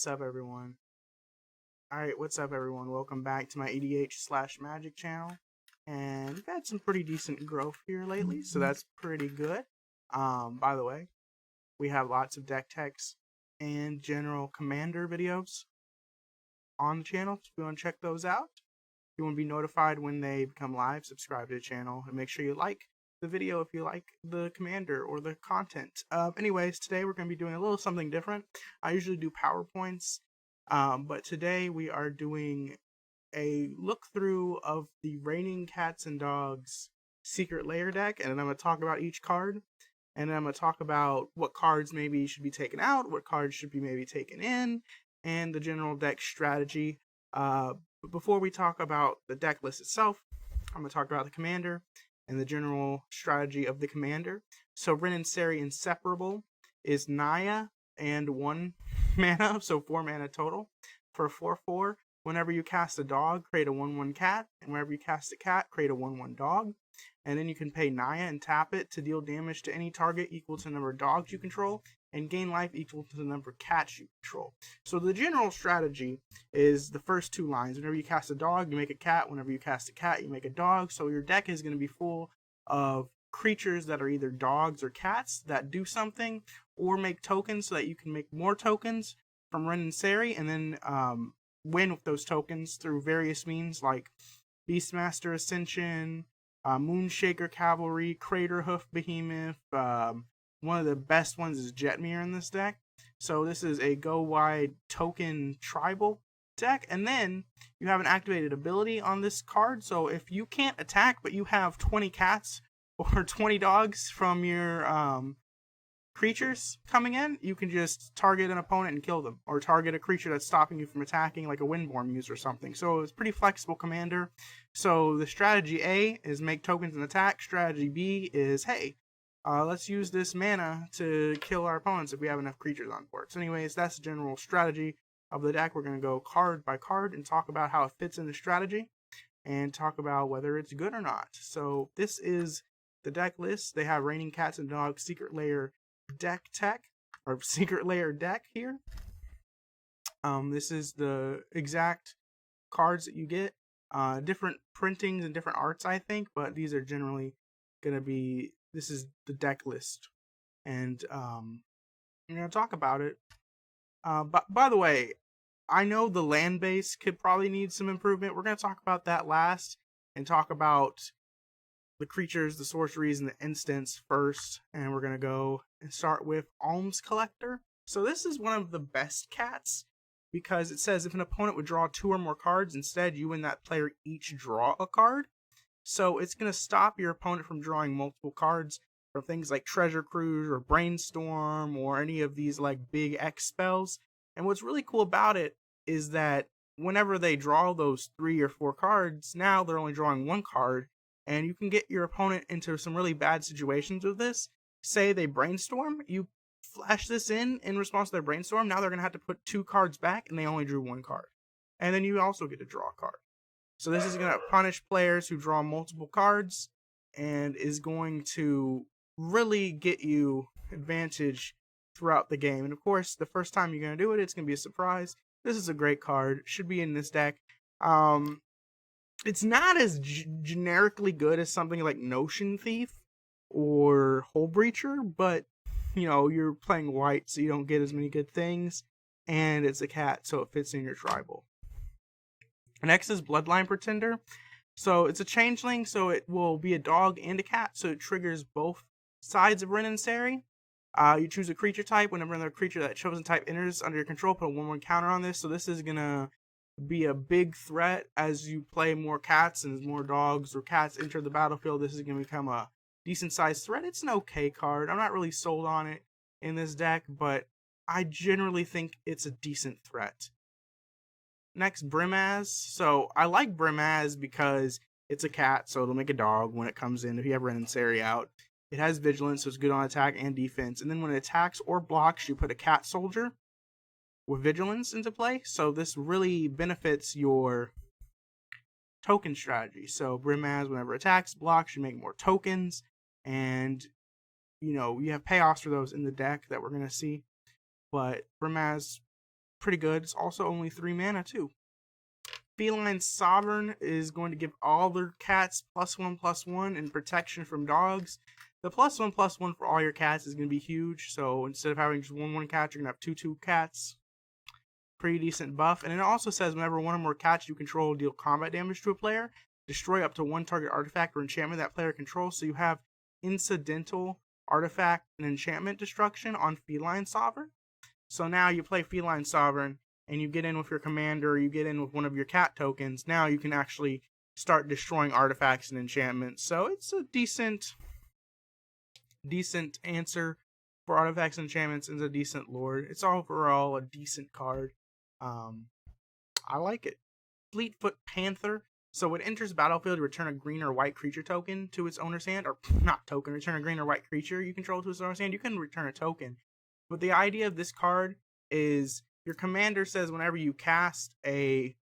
What's up, everyone? Alright, what's up, everyone? Welcome back to my EDH/Magic channel. And we've had some pretty decent growth here lately, so that's pretty good. By the way, we have lots of deck techs and general commander videos on the channel. So if you want to check those out, if you want to be notified when they become live, subscribe to the channel and make sure you like the video if you like the commander or the content. Anyways, today we're going to be doing a little something different. I usually do PowerPoints, but today we are doing a look through of the Raining Cats and Dogs Secret Lair deck, and then I'm going to talk about each card, and then I'm going to talk about what cards maybe should be taken out, what cards should be maybe taken in, and the general deck strategy. But before we talk about the deck list itself, I'm going to talk about the commander and the general strategy of the commander. So Rin and Seri Inseparable is Naya and 1 mana, so 4 mana total. For 4/4, whenever you cast a dog, create a 1/1 cat, and whenever you cast a cat, create a 1/1 dog. And then you can pay Naya and tap it to deal damage to any target equal to the number of dogs you control, and gain life equal to the number of cats you control. So the general strategy is the first 2 lines. Whenever you cast a dog, you make a cat. Whenever you cast a cat, you make a dog. So your deck is going to be full of creatures that are either dogs or cats that do something, or make tokens so that you can make more tokens from Rin and Seri, and then win with those tokens through various means like Beastmaster Ascension, Moonshaker Cavalry, Craterhoof Behemoth. One of the best ones is Jetmir in this deck. So this is a go wide token tribal deck. And then you have an activated ability on this card. So if you can't attack, but you have 20 cats or 20 dogs from your creatures coming in, you can just target an opponent and kill them, or target a creature that's stopping you from attacking, like a Windborn Muse or something. So it's pretty flexible commander. So the strategy A is make tokens and attack. Strategy B is, hey, let's use this mana to kill our opponents if we have enough creatures on board. So anyways, that's the general strategy of the deck. We're going to go card by card and talk about how it fits in the strategy and talk about whether it's good or not. So this is the deck list. They have Raining Cats and Dogs Secret Lair deck tech, or Secret Lair deck here. This is the exact cards that you get. Different printings and different arts, I think, but these are generally going to be, this is the deck list. And I'm going to talk about it. But by the way, I know the land base could probably need some improvement. We're going to talk about that last and talk about the creatures, the sorceries, and the instants first. And we're going to go and start with Alms Collector. So this is one of the best cats because it says if an opponent would draw 2 or more cards, instead you and that player each draw a card. So it's going to stop your opponent from drawing multiple cards from things like Treasure Cruise or Brainstorm or any of these like big X spells. And what's really cool about it is that whenever they draw those 3 or 4 cards, now they're only drawing 1 card, and you can get your opponent into some really bad situations with this. Say they brainstorm, you flash this in response to their brainstorm. Now they're going to have to put 2 cards back, and they only drew 1 card. And then you also get to draw a card. So this is going to punish players who draw multiple cards and is going to really get you advantage throughout the game. And of course, the first time you're going to do it, it's going to be a surprise. This is a great card. Should be in this deck. It's not as generically good as something like Notion Thief or Hole Breacher, but you know, you're playing white, so you don't get as many good things, and it's a cat, so it fits in your tribal. Next is Bloodline Pretender. So it's a changeling, so it will be a dog and a cat, so it triggers both sides of Rin and Seri. You choose a creature type. Whenever another creature that chosen type enters under your control, put a 1/1 counter on this. So this is gonna be a big threat as you play more cats, and as more dogs or cats enter the battlefield, this is going to become a decent sized threat. It's an okay card. I'm not really sold on it in this deck, but I generally think it's a decent threat. Next, Brimaz. So I like Brimaz because it's a cat, so it'll make a dog when it comes in if you have Rin and Seri out. It has vigilance, so it's good on attack and defense. And then when it attacks or blocks, you put a cat soldier with vigilance into play. So this really benefits your token strategy. So Brimaz, whenever it attacks, blocks, you make more tokens, and you know you have payoffs for those in the deck that we're gonna see. But Brimaz pretty good. It's also only 3 mana too. Feline Sovereign is going to give all their cats +1/+1 and protection from dogs. The +1/+1 for all your cats is going to be huge. So instead of having just 1/1 cats, you're going to have 2/2 cats. Pretty decent buff. And it also says whenever one or more cats you control deal combat damage to a player, destroy up to 1 target artifact or enchantment that player controls. So you have incidental artifact and enchantment destruction on Feline Sovereign. So now you play Feline Sovereign and you get in with your commander, you get in with one of your cat tokens. Now you can actually start destroying artifacts and enchantments. So it's a decent answer for artifacts and enchantments, and a decent lord. It's overall a decent card. I like it. Fleetfoot Panther. So when it enters the battlefield, you return a green or white creature token to its owner's hand, or not token, return a green or white creature you control to its owner's hand. You can return a token. But the idea of this card is your commander says whenever you cast a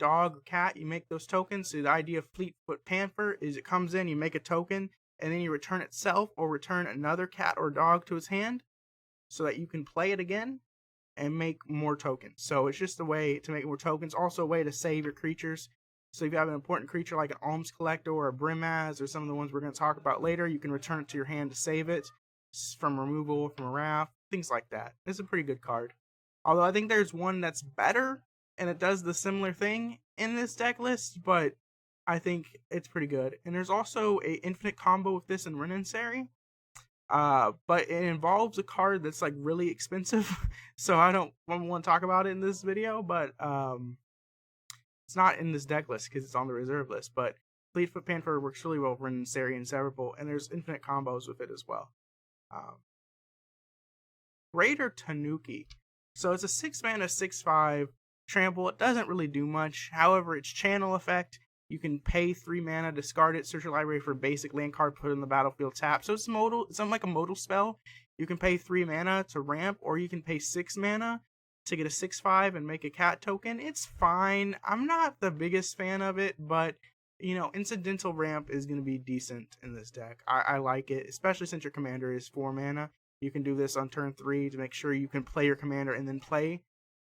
dog or cat, you make those tokens. So the idea of Fleetfoot Panther is it comes in, you make a token, and then you return itself or return another cat or dog to its hand so that you can play it again and make more tokens. So it's just a way to make more tokens. Also a way to save your creatures. So if you have an important creature like an Alms Collector or a Brimaz or some of the ones we're going to talk about later, you can return it to your hand to save it from removal, from a wrath, things like that. It's a pretty good card. Although I think there's one that's better and it does the similar thing in this deck list, but I think it's pretty good. And there's also a infinite combo with this in Rin and Seri. But it involves a card that's like really expensive, so I don't want to talk about it in this video, but it's not in this deck list because it's on the reserve list, but Fleetfoot Panther works really well for Rin and Seri and Inseparable, and there's infinite combos with it as well. Raider Tanuki. So it's a 6 mana 6/5 trample. It doesn't really do much. However, its channel effect, you can pay 3 mana, discard it, search your library for a basic land card, put it in the battlefield, tap. So it's modal. It's something like a modal spell. You can pay 3 mana to ramp, or you can pay 6 mana to get a 6/5 and make a cat token. It's fine. I'm not the biggest fan of it, but you know, incidental ramp is going to be decent in this deck. I like it, especially since your commander is 4 mana. You can do this on turn 3 to make sure you can play your commander and then play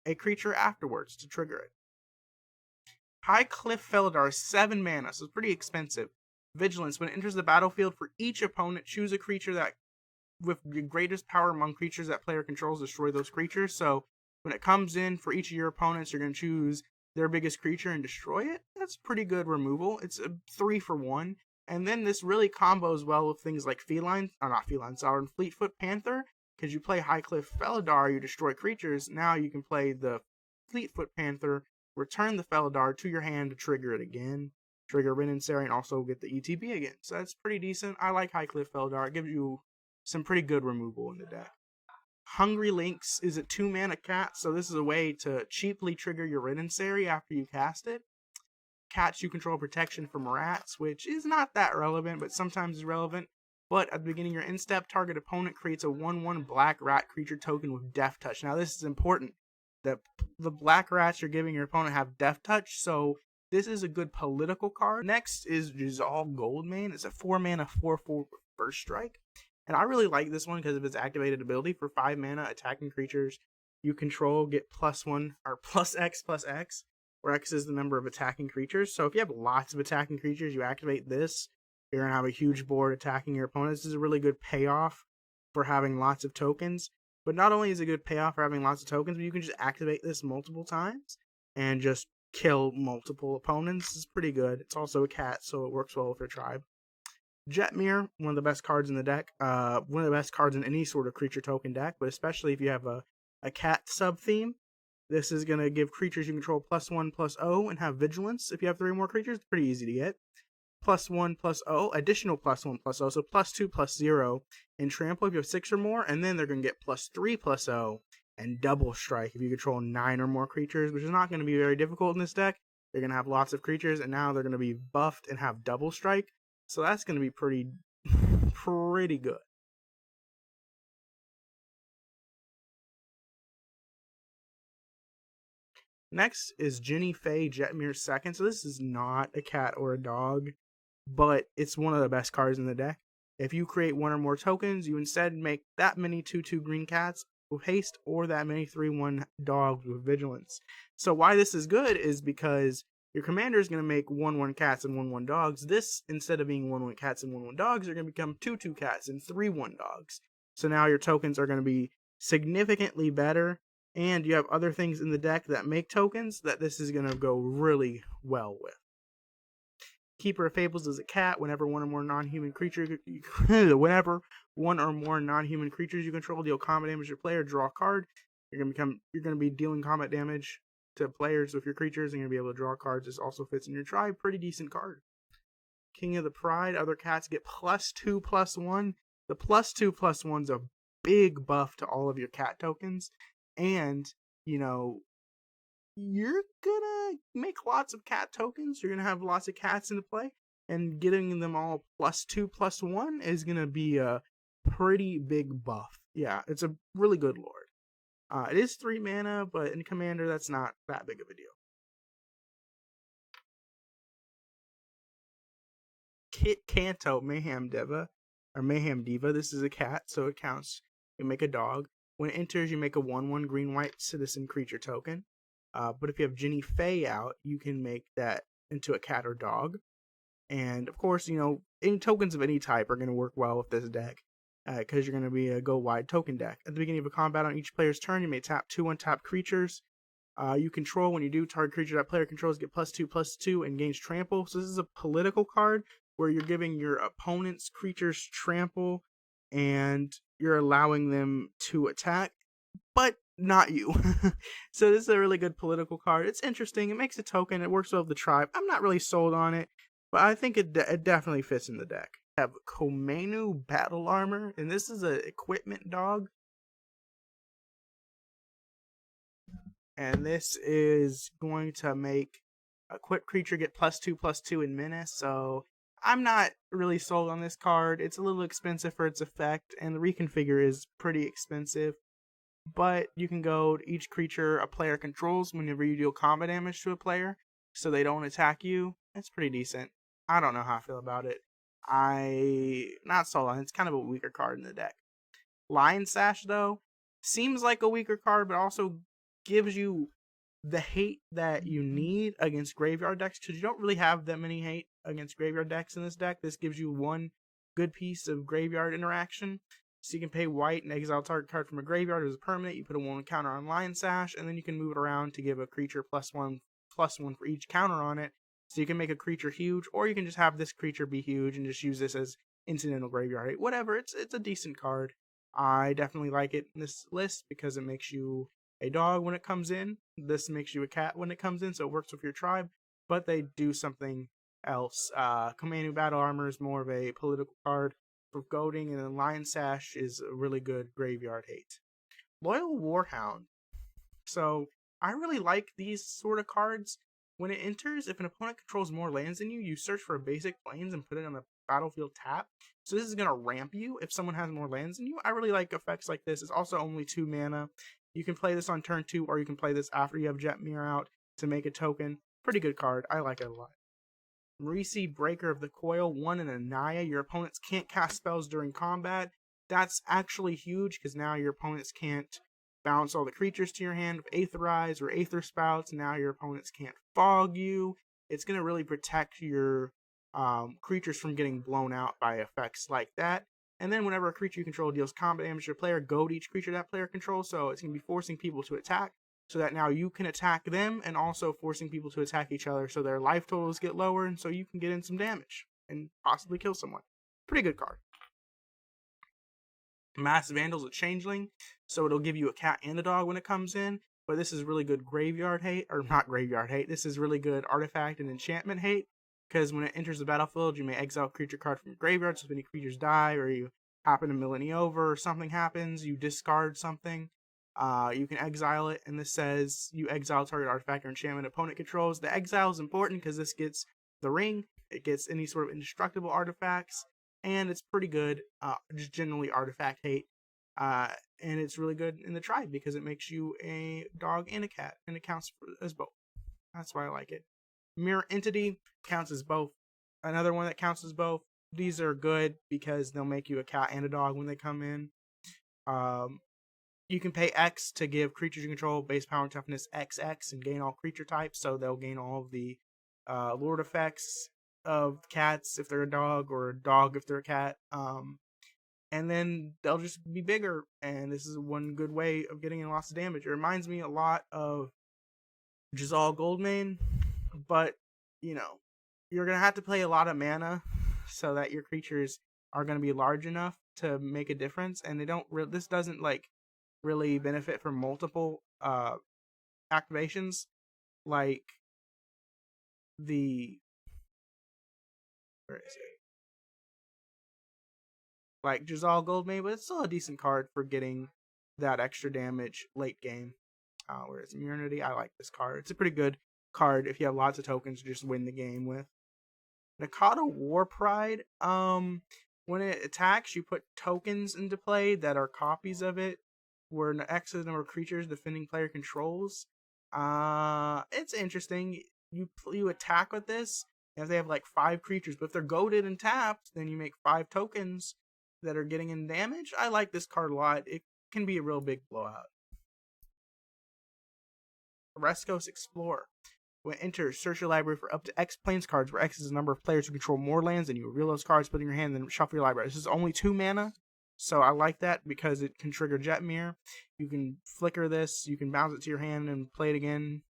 a creature afterwards to trigger it. High Cliff Felidar is 7 mana, so it's pretty expensive. Vigilance. When it enters the battlefield, for each opponent, choose a creature that with the greatest power among creatures that player controls, destroy those creatures. So when it comes in, for each of your opponents, you're going to choose their biggest creature and destroy it. That's pretty good removal. It's a 3 for 1. And then this really combos well with things like Fleetfoot Panther, because you play High Cliff Felidar, you destroy creatures. Now you can play the Fleetfoot Panther, return the Felidar to your hand to trigger it again, trigger Rin and Seri, and also get the ETB again. So that's pretty decent. I like High Cliff Felidar. It gives you some pretty good removal in the deck. Hungry Lynx is a 2 mana cat, so this is a way to cheaply trigger your Rin and Seri after you cast it. Cats you control protection from rats, which is not that relevant, but sometimes is relevant. But at the beginning of your end step, target opponent creates a 1/1 black rat creature token with Death Touch. Now this is important. The black rats you're giving your opponent have Death Touch, so this is a good political card. Next is Rizal Goldmane. It's a 4 mana 4/4 first strike. And I really like this one because of its activated ability. For 5 mana, attacking creatures you control get +1 or +X/+X, where X is the number of attacking creatures. So if you have lots of attacking creatures, you activate this, you're going to have a huge board attacking your opponent. This is a really good payoff for having lots of tokens. But not only is it a good payoff for having lots of tokens, but you can just activate this multiple times and just kill multiple opponents. It's pretty good. It's also a cat, so it works well with your tribe. Jetmir, one of the best cards in the deck. One of the best cards in any sort of creature token deck, but especially if you have a cat sub-theme. This is going to give creatures you control +1/+0 and have vigilance. If you have 3 more creatures, it's pretty easy to get. +1/+0, additional +1/+0, so +2/+0 in trample if you have 6 or more, and then they're going to get +3/+0 and double strike if you control 9 or more creatures, which is not going to be very difficult in this deck. They're going to have lots of creatures, and now they're going to be buffed and have double strike, so that's going to be pretty good. Next is Jenny Faye Jetmir's second. So this is not a cat or a dog, but it's one of the best cards in the deck. If you create 1 or more tokens, you instead make that many 2/2 green cats with haste or that many 3/1 dogs with vigilance. So why this is good is because your commander is going to make 1/1 cats and 1/1 dogs. This, instead of being 1/1 cats and 1/1 dogs, are going to become 2/2 cats and 3/1 dogs. So now your tokens are going to be significantly better, and you have other things in the deck that make tokens that this is going to go really well with. Keeper of Fables is a cat. Whenever one or more non-human creatures you control deal combat damage to your player, draw a card. You're gonna be dealing combat damage to players with your creatures, and you're gonna be able to draw cards. This also fits in your tribe. Pretty decent card. King of the Pride. Other cats get +2/+1. The +2/+1's a big buff to all of your cat tokens, and you're gonna make lots of cat tokens. You're gonna have lots of cats into play, and getting them all +2/+1 is gonna be a pretty big buff. Yeah, it's a really good lord. It is 3 mana, but in Commander, that's not that big of a deal. Kit Kanto Mayhem Diva. This is a cat, so it counts. You make a dog. When it enters, you make a 1/1 green-white citizen creature token. But if you have Ginny Faye out, you can make that into a cat or dog. And of course, any tokens of any type are going to work well with this deck, because you're going to be a go-wide token deck. At the beginning of a combat on each player's turn, you may tap 2 untapped creatures you control. When you do, target creature that player controls get +2/+2 and gains trample. So this is a political card where you're giving your opponent's creatures trample, and you're allowing them to attack, but not you. So this is a really good political card. It's interesting. It makes a token. It works well with the tribe. I'm not really sold on it, but I think it definitely fits in the deck. I have Komenu Battle Armor, and this is an equipment dog. And this is going to make a equipped creature get +2/+2 in menace. So I'm not really sold on this card. It's a little expensive for its effect, and the reconfigure is pretty expensive. But you can go to each creature a player controls whenever you deal combat damage to a player, so they don't attack you. It's pretty decent. I don't know how I feel about it. Not sold on it. It's kind of a weaker card in the deck. Lion Sash, though, seems like a weaker card, but also gives you the hate that you need against graveyard decks, because you don't really have that many hate against graveyard decks in this deck. This gives you one good piece of graveyard interaction. So you can pay white and exile target card from a graveyard as a permanent. You put a 1 counter on Lion Sash, and then you can move it around to give a creature +1/+1 for each counter on it. So you can make a creature huge, or you can just have this creature be huge and just use this as incidental graveyard hate. Whatever, it's a decent card. I definitely like it in this list because it makes you a dog when it comes in. This makes you a cat when it comes in, so it works with your tribe, but they do something else. Komenu Battle Armor is more of a political card for goading, and then Lion Sash is a really good graveyard hate. Loyal Warhound. So I really like these sort of cards. When it enters, if an opponent controls more lands than you, you search for a basic plains and put it on the battlefield tap. So this is going to ramp you if someone has more lands than you. I really like effects like this. It's also only 2 mana. You can play this on turn 2, or you can play this after you have Jetmir out to make a token. Pretty good card. I like it a lot. Marisi, Breaker of the Coil, 1 and a Naya. Your opponents can't cast spells during combat. That's actually huge, because now your opponents can't bounce all the creatures to your hand with Aetherize or Aether Spouts. Now your opponents can't fog you. It's going to really protect your creatures from getting blown out by effects like that. And then whenever a creature you control deals combat damage to a player, goad each creature that player controls. So it's going to be forcing people to attack, so that now you can attack them, and also forcing people to attack each other, so their life totals get lower, and so you can get in some damage and possibly kill someone. Pretty good card. Mass Vandal's a changeling, so it'll give you a cat and a dog when it comes in, but this is really good graveyard hate, or not graveyard hate, this is really good artifact and enchantment hate, because when it enters the battlefield, you may exile a creature card from your graveyard, so if any creatures die, or you happen to mill any over, or something happens, you discard something, you can exile it, and this says you exile target artifact or enchantment opponent controls. The exile is important because this gets the ring, it gets any sort of indestructible artifacts, and it's pretty good, just generally artifact hate, and it's really good in the tribe because it makes you a dog and a cat, and it counts as both. That's why I like it. Mirror Entity counts as both. Another one that counts as both. These are good because they'll make you a cat and a dog when they come in. You can pay X to give creatures you control base power and toughness XX and gain all creature types, so they'll gain all of the lord effects of cats if they're a dog, or a dog if they're a cat. And then they'll just be bigger, and this is one good way of getting in lots of damage. It reminds me a lot of Jazal Goldmane, but you know, you're gonna have to play a lot of mana so that your creatures are gonna be large enough to make a difference, and they don't. This doesn't like really benefit from multiple activations like the where is it? Like Jazal Goldmane, but it's still a decent card for getting that extra damage late game. Whereas Immunity, I like this card. It's a pretty good card if you have lots of tokens to just win the game with. Nakata War Pride. When it attacks, you put tokens into play that are copies of it, where an X is the number of creatures defending player controls. It's interesting. You attack with this, and if they have like 5 creatures, but if they're goaded and tapped, then you make 5 tokens that are getting in damage. I like this card a lot. It can be a real big blowout. Rescos Explorer. When enter, search your library for up to X planes cards, where X is the number of players who control more lands, and you reveal those cards, put in your hand, and then shuffle your library. This is only 2 mana, so I like that because it can trigger Jetmir. You can flicker this, you can bounce it to your hand and play it again.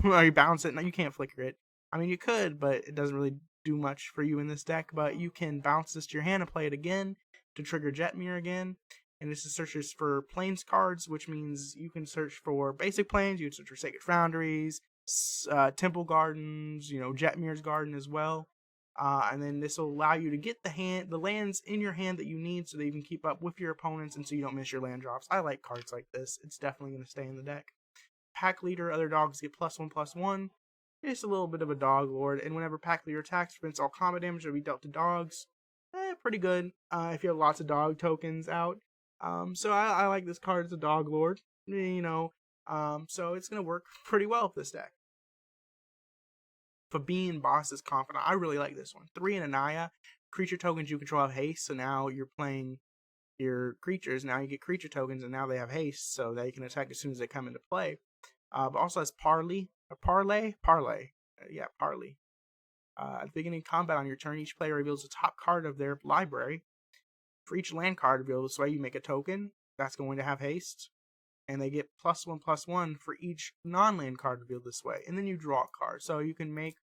Or you bounce it, no, you can't flicker it. I mean, you could, but it doesn't really do much for you in this deck, but you can bounce this to your hand and play it again to trigger Jetmir again. And this is searches for planes cards, which means you can search for basic planes, you can search for Sacred Foundries, Temple Gardens, Jetmir's Garden as well. And then this will allow you to get the lands in your hand that you need so that you can keep up with your opponents and so you don't miss your land drops. I like cards like this. It's definitely going to stay in the deck. Pack Leader, other dogs get +1/+1. It's a little bit of a dog lord, and whenever Pack Leader attacks, prevents all combat damage that will be dealt to dogs. Pretty good if you have lots of dog tokens out. So I like this card as a dog lord. So it's going to work pretty well with this deck. Fabine, Boss's Confidant. I really like this one. 3 and Anaya. Creature tokens you control have haste, so now you're playing your creatures. Now you get creature tokens, and now they have haste, so that you can attack as soon as they come into play. But also has Parley. Parley. At the beginning of combat on your turn, each player reveals the top card of their library. For each land card revealed this way, you make a token that's going to have haste, and they get +1/+1 for each non-land card revealed this way. And then you draw a card, so you can make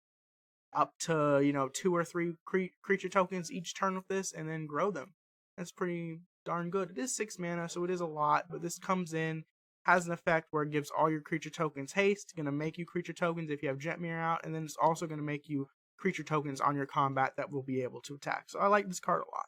up to 2 or 3 creature tokens each turn with this, and then grow them. That's pretty darn good. It is 6 mana, so it is a lot, but this comes in, has an effect where it gives all your creature tokens haste. It's going to make you creature tokens if you have Jetmir out, and then it's also going to make you creature tokens on your combat that will be able to attack. So I like this card a lot.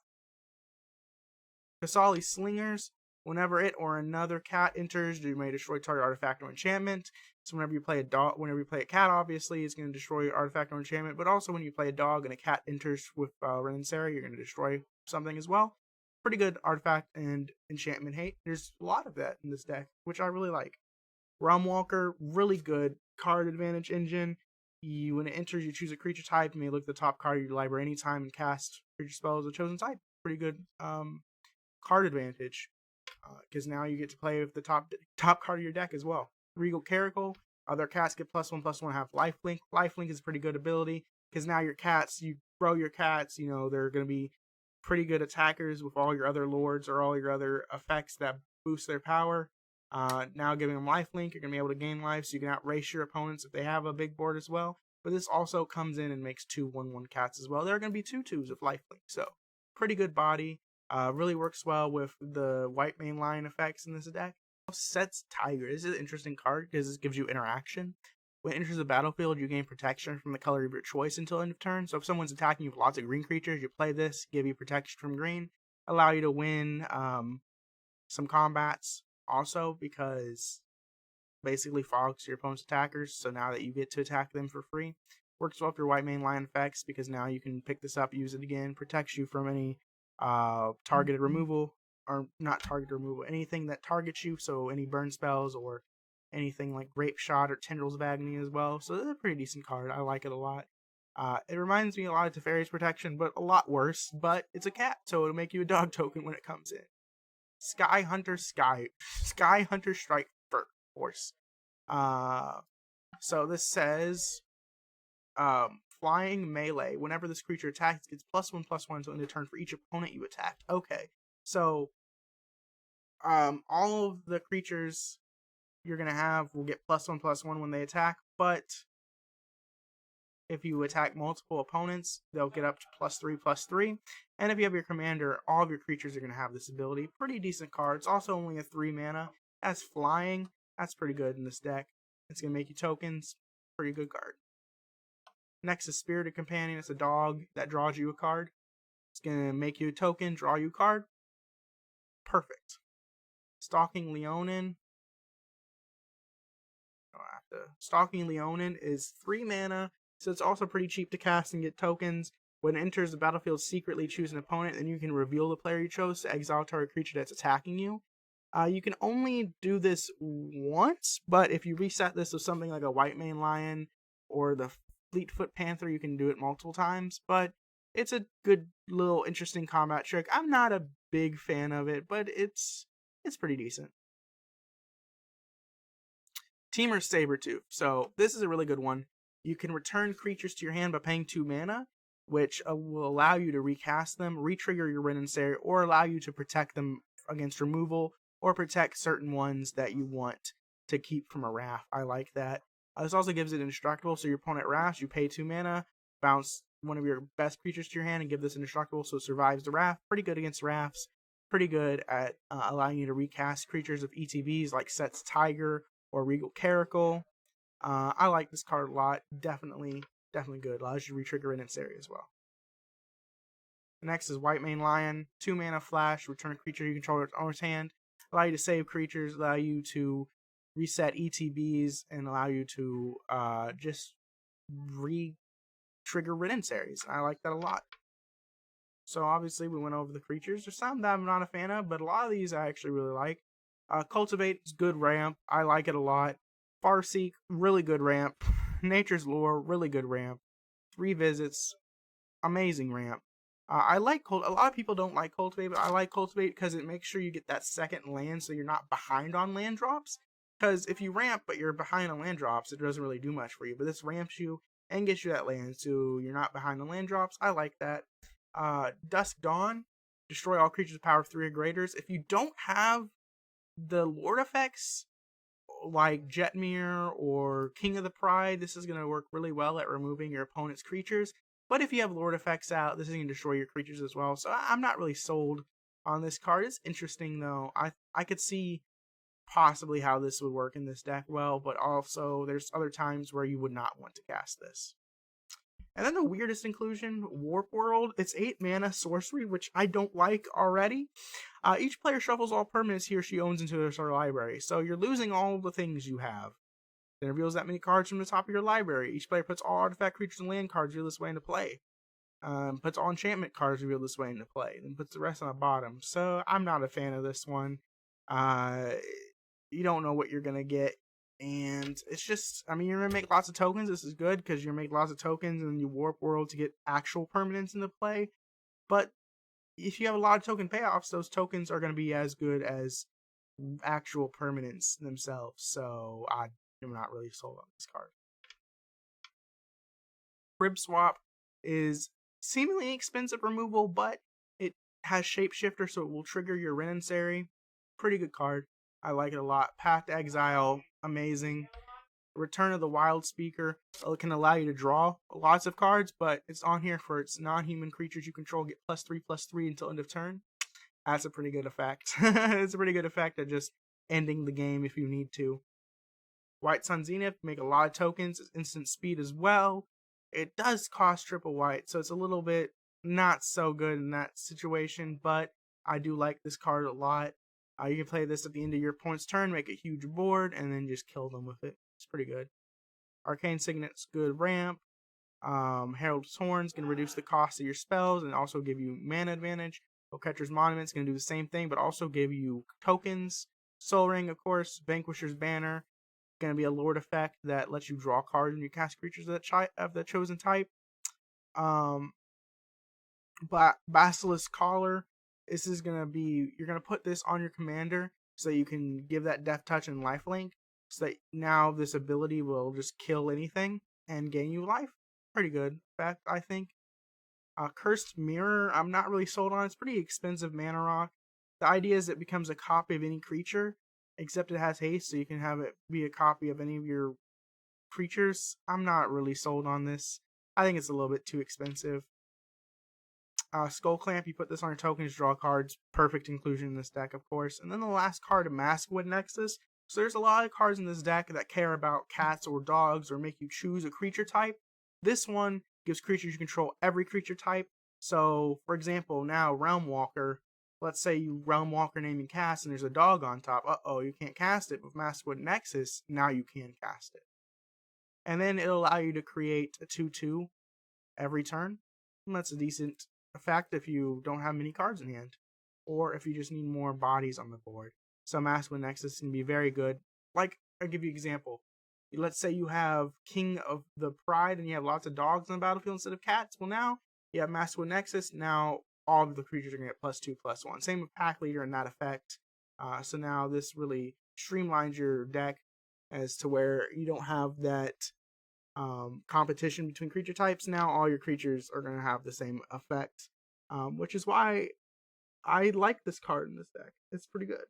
Kasali Slingers. Whenever it or another cat enters, you may destroy target artifact or enchantment. So whenever you play a cat, obviously it's going to destroy your artifact or enchantment. But also when you play a dog and a cat enters with Rin and Seri, you're going to destroy something as well. Pretty good artifact and enchantment hate. There's a lot of that in this deck, which I really like. Realmwalker, really good card advantage engine. When it enters, you choose a creature type. You may look at the top card of your library anytime and cast creature spells of the chosen type. Pretty good card advantage. Because now you get to play with the top card of your deck as well. Regal Caracal, other cats get +1/+1, have Lifelink. Lifelink is a pretty good ability, because now your cats, you grow your cats, they're going to be pretty good attackers with all your other lords or all your other effects that boost their power. Now giving them Lifelink, you're going to be able to gain life, so you can outrace your opponents if they have a big board as well. But this also comes in and makes 2 1/1 cats as well. There are going to be 2/2s with Lifelink, so pretty good body. Really works well with the white mainline effects in this deck. Sets Tiger. This is an interesting card because this gives you interaction. When it enters the battlefield, you gain protection from the color of your choice until end of turn. So if someone's attacking you with lots of green creatures, you play this, give you protection from green, allow you to win some combats also, because basically fogs your opponent's attackers. So now that you get to attack them for free, works well with your white mainline effects, because now you can pick this up, use it again, protects you from any targeted removal, or not targeted removal, anything that targets you, so any burn spells or anything like Grape Shot or Tendrils of Agony as well. So it's a pretty decent card. I like it a lot. It reminds me a lot of Teferi's Protection, but a lot worse, but it's a cat, so it'll make you a dog token when it comes in. Sky Hunter Strike Force. So this says flying melee. Whenever this creature attacks, it gets +1/+1 until end of turn for each opponent you attack. Okay, so all of the creatures you're gonna have will get +1/+1 when they attack, but if you attack multiple opponents, they'll get up to +3/+3. And if you have your commander, all of your creatures are going to have this ability. Pretty decent card. It's also only a 3 mana. As flying, that's pretty good in this deck. It's going to make you tokens. Pretty good card. Next is Spirited Companion. It's a dog that draws you a card. It's going to make you a token, draw you a card. Perfect. Stalking Leonin. Stalking Leonin is 3 mana. So it's also pretty cheap to cast and get tokens. When it enters the battlefield, secretly choose an opponent, and you can reveal the player you chose to exile target creature that's attacking you. You can only do this once, but if you reset this with something like a White Mane Lion or the Fleetfoot Panther, you can do it multiple times. But it's a good little interesting combat trick. I'm not a big fan of it, but it's pretty decent. Teamer Sabretooth. So this is a really good one. You can return creatures to your hand by paying 2 mana, which will allow you to recast them, re-trigger your Rin and Seri, or allow you to protect them against removal, or protect certain ones that you want to keep from a wrath. I like that. This also gives it indestructible, so your opponent wraths, you pay 2 mana, bounce one of your best creatures to your hand, and give this indestructible so it survives the wrath. Pretty good against wraths. Pretty good at allowing you to recast creatures of ETBs like Set's Tiger or Regal Caracal. I like this card a lot. Definitely good. Allows you to re-trigger Rin and Seri as well. Next is White Mane Lion. 2 mana flash. Return a creature you control to its owner's hand. Allow you to save creatures. Allow you to reset ETBs. And allow you to just re-trigger Rin and Seris. I like that a lot. So obviously we went over the creatures. There's some that I'm not a fan of, but a lot of these I actually really like. Cultivate is good ramp. I like it a lot. Farseek, really good ramp. Nature's Lore, really good ramp. 3 visits, amazing ramp. I like a lot of people don't like Cultivate, but I like Cultivate because it makes sure you get that second land so you're not behind on land drops. Because if you ramp but you're behind on land drops, it doesn't really do much for you. But this ramps you and gets you that land so you're not behind on land drops. I like that. Dusk Dawn, destroy all creatures with power of 3 or greater. If you don't have the Lord effects like Jetmir or King of the Pride, this is going to work really well at removing your opponent's creatures. But if you have Lord effects out, this is going to destroy your creatures as well. So I'm not really sold on this card. It's interesting though. I could see possibly how this would work in this deck well, but also there's other times where you would not want to cast this. And then the weirdest inclusion, Warp World. It's 8 mana sorcery, which I don't like already. Each player shuffles all permanents he or she owns into their library. So you're losing all the things you have. It reveals that many cards from the top of your library. Each player puts all artifact creatures and land cards revealed this way into play. Puts all enchantment cards revealed this way into play. Then puts the rest on the bottom. So I'm not a fan of this one. You don't know what you're going to get. And it's just, I mean, you're going to make lots of tokens. This is good because you're going to make lots of tokens and you Warp World to get actual permanents into play. But if you have a lot of token payoffs, those tokens are going to be as good as actual permanents themselves. So I'm not really sold on this card. Crib Swap is seemingly expensive removal, but it has Shapeshifter, so it will trigger your Rin and Seri. Pretty good card. I like it a lot. Path to Exile, amazing. Return of the Wild Speaker. It can allow you to draw lots of cards, but it's on here for its non-human creatures you control get +3/+3 until end of turn. That's a pretty good effect. It's a pretty good effect at just ending the game if you need to. White Sun Zenith, make a lot of tokens. It's instant speed as well. It does cost triple white, so it's a little bit not so good in that situation, but I do like this card a lot. You can play this at the end of your opponent's turn, make a huge board, and then just kill them with it. It's pretty good. Arcane Signet's good ramp. Herald's Horn's going to reduce the cost of your spells and also give you mana advantage. Catcher's Monument's going to do the same thing, but also give you tokens. Soul Ring, of course. Vanquisher's Banner. Going to be a Lord effect that lets you draw cards when you cast creatures of the chosen type. Basilisk Collar this is going to be, you're going to put this on your commander so you can give that Death Touch and Lifelink, so that now this ability will just kill anything and gain you life. Pretty good effect, I think. Cursed Mirror, I'm not really sold on. It's pretty expensive mana rock. The idea is it becomes a copy of any creature, except it has haste, so you can have it be a copy of any of your creatures. I'm not really sold on this. I think it's a little bit too expensive. Skull Clamp, you put this on your tokens, draw cards. Perfect inclusion in this deck, of course. And then the last card, Maskwood Nexus. So there's a lot of cards in this deck that care about cats or dogs or make you choose a creature type. This one gives creatures you control every creature type. So, for example, now Realm Walker, let's say you Realm Walker name and cast and there's a dog on top. Uh-oh, you can't cast it. With Maskwood Nexus, now you can cast it. And then it'll allow you to create a 2/2 every turn. And that's a decent effect if you don't have many cards in hand, or if you just need more bodies on the board. So Maskwood Nexus can be very good. Like, I'll give you an example. Let's say you have King of the Pride and you have lots of dogs on the battlefield instead of cats. Well, now you have Maskwood Nexus. Now all of the creatures are going to get +2/+1. Same with Pack Leader and that effect. So now this really streamlines your deck as to where you don't have that competition between creature types. Now all your creatures are going to have the same effect, which is why I like this card in this deck. It's pretty good.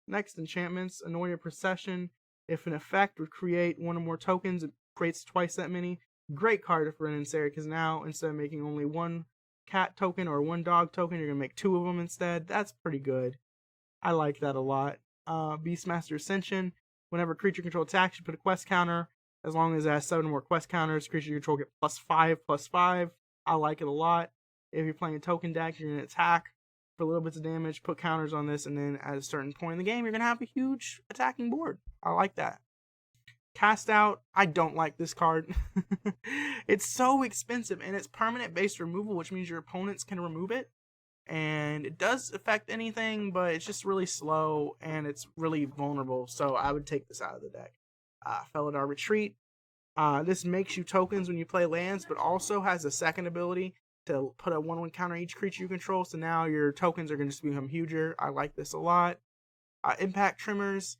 Next, enchantments. Annoy Procession. If an effect would create one or more tokens, it creates twice that many. Great card for Rin and Seri, because now instead of making only one cat token or one dog token, you're going to make 2 of them instead. That's pretty good. I like that a lot. Beastmaster Ascension. Whenever creature control attacks, you put a quest counter. As long as it has 7 more quest counters, creature you control get +5/+5. I like it a lot. If you're playing a token deck, you're going to attack for little bits of damage, put counters on this, and then at a certain point in the game, you're going to have a huge attacking board. I like that. Cast Out, I don't like this card. It's so expensive, and it's permanent based removal, which means your opponents can remove it. And it does affect anything, but it's just really slow, and it's really vulnerable, so I would take this out of the deck. Felidar Retreat. This makes you tokens when you play lands, but also has a second ability to put a 1/1 counter each creature you control, so now your tokens are going to just become huger. I like this a lot. Impact Trimmers.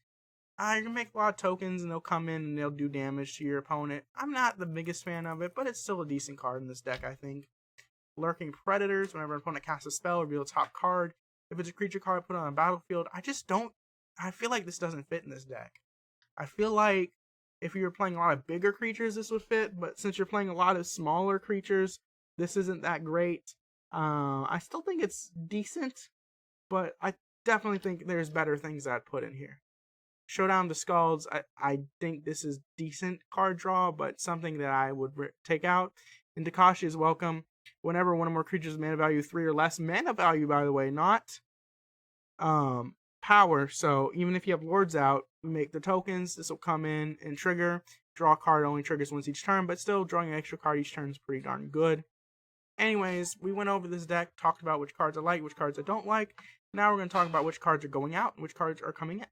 You're going to make a lot of tokens, and they'll come in and they'll do damage to your opponent. I'm not the biggest fan of it, but it's still a decent card in this deck, I think. Lurking Predators. Whenever an opponent casts a spell, reveal a top card. If it's a creature card, put it on a battlefield. I feel like this doesn't fit in this deck. I feel like if you were playing a lot of bigger creatures, this would fit, but since you're playing a lot of smaller creatures, this isn't that great. I still think it's decent, but I definitely think there's better things I'd put in here. Showdown the Skulls, I think this is decent card draw, but something that I would take out. And Takashi is welcome. Whenever one or more creatures mana value 3 or less, mana value, by the way, not power. So even if you have Lords out, you make the tokens, this will come in and trigger. Draw a card only triggers once each turn, but still drawing an extra card each turn is pretty darn good. Anyways, we went over this deck, talked about which cards I like, which cards I don't like. Now we're going to talk about which cards are going out and which cards are coming in.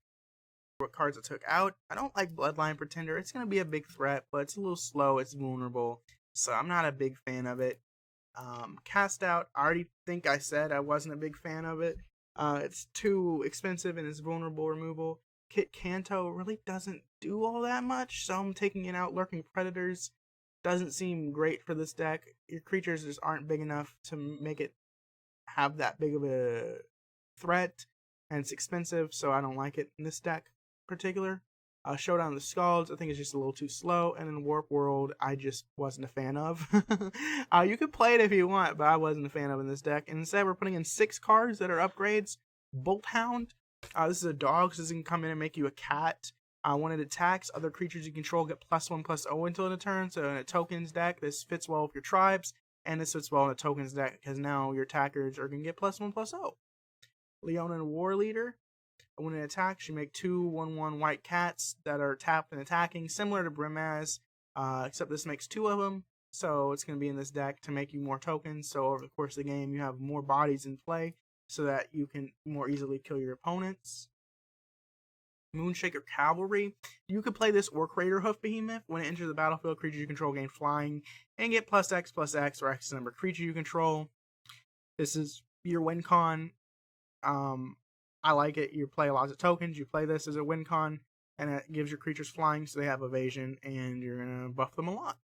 What cards I took out. I don't like Bloodline Pretender. It's going to be a big threat, but it's a little slow. It's vulnerable, so I'm not a big fan of it. Cast Out, I already think I said I wasn't a big fan of it. It's too expensive and it's vulnerable removal. Kit Kanto really doesn't do all that much, so I'm taking it out. Lurking Predators doesn't seem great for this deck. Your creatures just aren't big enough to make it have that big of a threat, and it's expensive, so I don't like it in this deck in particular. Showdown of the Skulls, I think it's just a little too slow, and in Warp World, I just wasn't a fan of. You could play it if you want, but I wasn't a fan of in this deck. And instead, we're putting in 6 cards that are upgrades. Bolt Hound, this is a dog, so this can come in and make you a cat. When it attacks, other creatures you control get +1/+0 until end of turn. So in a tokens deck, this fits well with your tribes, and this fits well in a tokens deck because now your attackers are going to get +1/+0. Leonin War Leader. When it attacks, you make 2 1/1 white cats that are tapped and attacking, similar to Brimaz, except this makes 2 of them. So it's going to be in this deck to make you more tokens. So over the course of the game, you have more bodies in play so that you can more easily kill your opponents. Moonshaker Cavalry. You could play this Orc Raider Hoof Behemoth. When it enters the battlefield, creatures you control gain flying and get +X/X or X number of creature you control. This is your win con, I like it. You play lots of tokens. You play this as a win con, and it gives your creatures flying, so they have evasion, and you're gonna buff them a lot.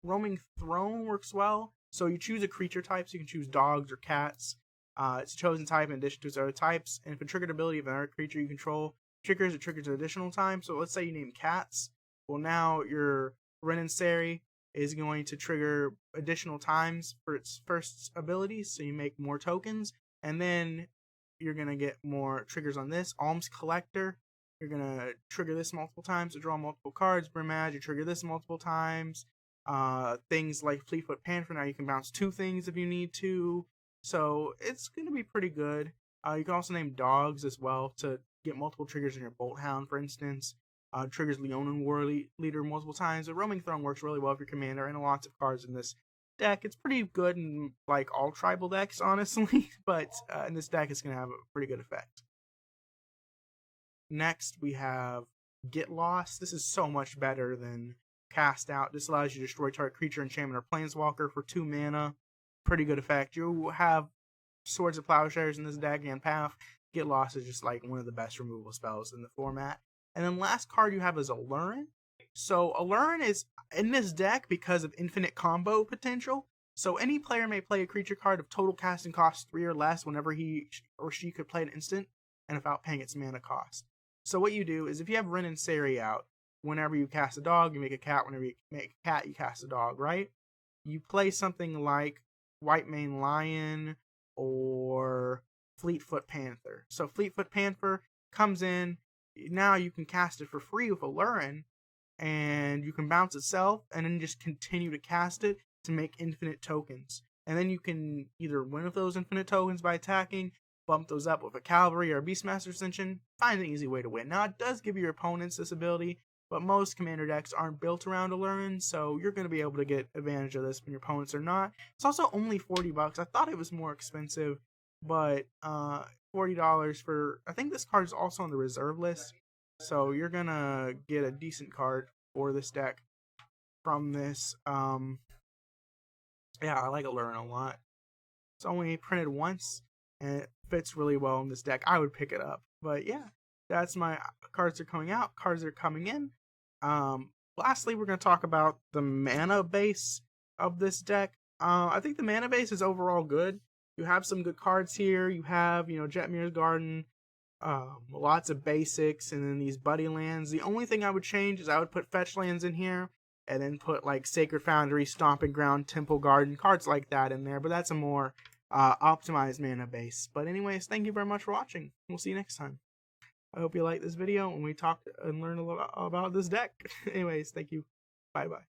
Roaming Throne works well. So you choose a creature type, so you can choose dogs or cats. It's a chosen type in addition to its other types, and if a triggered ability of another creature you control triggers, it triggers an additional time. So let's say you name cats. Well, now your Rin and Seri is going to trigger additional times for its first ability, so you make more tokens, and then you're going to get more triggers on this. Alms Collector, you're going to trigger this multiple times to draw multiple cards. Brimad, you trigger this multiple times. Things like Fleetfoot Panther, now you can bounce 2 things if you need to. So it's going to be pretty good. You can also name dogs as well to get multiple triggers in your Bolt Hound, for instance. Triggers Leonin War Leader multiple times. The Roaming Throne works really well with your commander, and lots of cards in this deck. It's pretty good in like all tribal decks, honestly, but in this deck it's going to have a pretty good effect. Next, we have Get Lost. This is so much better than Cast Out. This allows you to destroy target creature, enchantment, or planeswalker for 2 mana. Pretty good effect. You have Swords of Plowshares in this deck and Path. Get Lost is just like one of the best removal spells in the format. And then last card you have is Alurin. So Alurin is in this deck because of infinite combo potential. So any player may play a creature card of total casting cost 3 or less whenever he or she could play an instant and without paying its mana cost. So what you do is if you have Rin and Seri out, whenever you cast a dog, you make a cat. Whenever you make a cat, you cast a dog, right? You play something like White Mane Lion or Fleetfoot Panther. So Fleetfoot Panther comes in. Now you can cast it for free with Alurin, and you can bounce itself, and then just continue to cast it to make infinite tokens. And then you can either win with those infinite tokens by attacking, bump those up with a Cavalry or a Beastmaster Ascension, find an easy way to win. Now, it does give your opponents this ability, but most commander decks aren't built around Alurin, so you're going to be able to get advantage of this when your opponents are not. It's also only $40. I thought it was more expensive, but $40 for... I think this card is also on the reserve list, so you're going to get a decent card for this deck from this. Yeah, I like Alurin a lot. It's only printed once, and it fits really well in this deck. I would pick it up. But yeah, that's my cards are coming out. Cards are coming in. Lastly, we're going to talk about the mana base of this deck. I think the mana base is overall good. You have some good cards here. You have, Jetmir's Garden, lots of basics, and then these buddy lands. The only thing I would change is I would put fetch lands in here, and then put like Sacred Foundry, Stomping Ground, Temple Garden, cards like that in there. But that's a more optimized mana base. But anyways, thank you very much for watching. We'll see you next time. I hope you liked this video and we talked and learned a little about this deck. Anyways, thank you. Bye-bye.